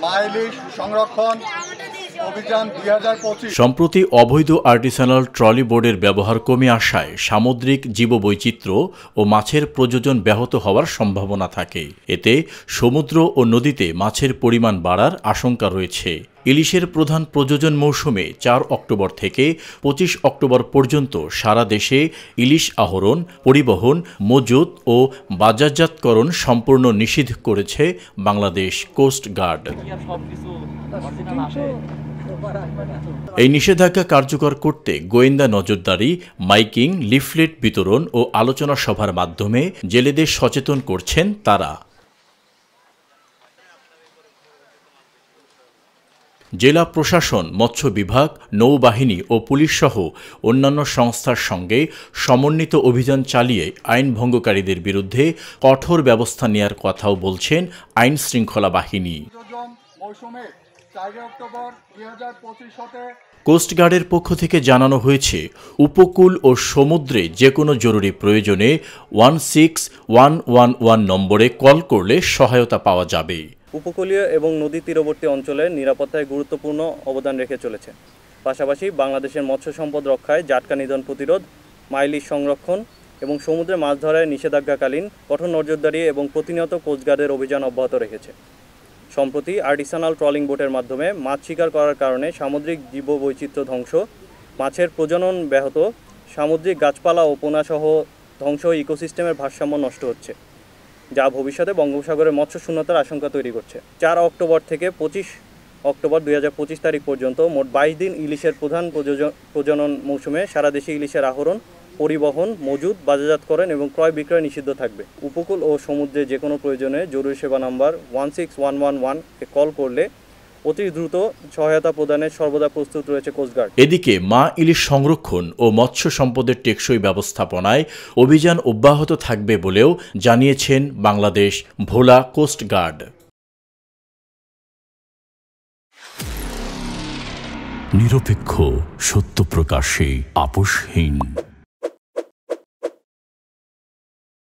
মা ইলিশ সংরক্ষণ অভিযান 2025। সম্প্রতি অবৈধ আর্টিসানাল ট্রলি বোর্ডের ব্যবহার কমে আসায় সামুদ্রিক জীববৈচিত্র্য ও মাছের প্রজনন ব্যাহত হওয়ার সম্ভাবনা থাকে। এতে সমুদ্র ও নদীতে মাছের পরিমাণ বাড়ার আশঙ্কা রয়েছে। ইলিশের প্রধান প্রজনন মৌসুমে 4 অক্টোবর থেকে 25 অক্টোবর পর্যন্ত সারা দেশে ইলিশ আহরণ, পরিবহন, মজুত ও বাজারজাতকরণ সম্পূর্ণ নিষিদ্ধ করেছে বাংলাদেশ কোস্ট গার্ড। এই নিষেধাজ্ঞা কার্যকর করতে গোয়েন্দা নজরদারি, মাইকিং, লিফলেট বিতরণ ও আলোচনা সভার মাধ্যমে জেলেদের সচেতন করছেন তারা। জেলা প্রশাসন, মৎস্য বিভাগ, নৌবাহিনী ও পুলিশসহ অন্যান্য সংস্থার সঙ্গে সমন্বিত অভিযান চালিয়ে আইন ভঙ্গকারীদের বিরুদ্ধে কঠোর ব্যবস্থা নেওয়ার কথাও বলছেন আইন শৃঙ্খলা বাহিনী। কোস্টগার্ডের পক্ষ থেকে জানানো হয়েছে, উপকূল ও সমুদ্রে যে কোনো জরুরি প্রয়োজনে 16111 নম্বরে কল করলে সহায়তা পাওয়া যাবে। উপকূলীয় এবং নদী তীরবর্তী অঞ্চলের নিরাপত্তায় গুরুত্বপূর্ণ অবদান রেখে চলেছে। পাশাপাশি বাংলাদেশের মৎস্য সম্পদ রক্ষায় জাটকা নিধন প্রতিরোধ, মা ইলিশ সংরক্ষণ এবং সমুদ্রে মাছ ধরায় নিষেধাজ্ঞাকালীন কঠোর নজরদারি এবং প্রতিনিয়ত কোস্টগার্ডের অভিযান অব্যাহত রেখেছে। সম্প্রতি আর্টিসানাল ট্রলিং বোটের মাধ্যমে মাছ শিকার করার কারণে সামুদ্রিক জীববৈচিত্র্য ধ্বংস, মাছের প্রজনন ব্যাহত, সামুদ্রিক গাছপালা ও পোনাসহ ধ্বংস ইকোসিস্টেমের ভারসাম্য নষ্ট হচ্ছে, যা ভবিষ্যতে বঙ্গোপসাগরের মৎস্য শূন্যতার আশঙ্কা তৈরি করছে। 4 অক্টোবর থেকে 25 অক্টোবর 2025 তারিখ পর্যন্ত মোট 22 দিন ইলিশের প্রধান প্রজনন মৌসুমে সারা দেশে ইলিশের আহরণ, পরিবহন, মজুত, বাজারজাতকরণ এবং ক্রয় বিক্রয় নিষিদ্ধ থাকবে। উপকূল ও সমুদ্রে যে কোনো প্রয়োজনে জরুরি সেবা নাম্বার 16111 এ কল করলে অতি দ্রুত সহায়তা প্রদানের সর্বদা প্রস্তুত রয়েছে কোস্টগার্ড। এদিকে মা ইলিশ সংরক্ষণ ও মৎস্য সম্পদের টেকসই ব্যবস্থাপনায় অভিযান অব্যাহত থাকবে বলেও জানিয়েছেন বাংলাদেশ ভোলা কোস্ট গার্ড। নিরপেক্ষ, সত্য প্রকাশে আপোষহীন।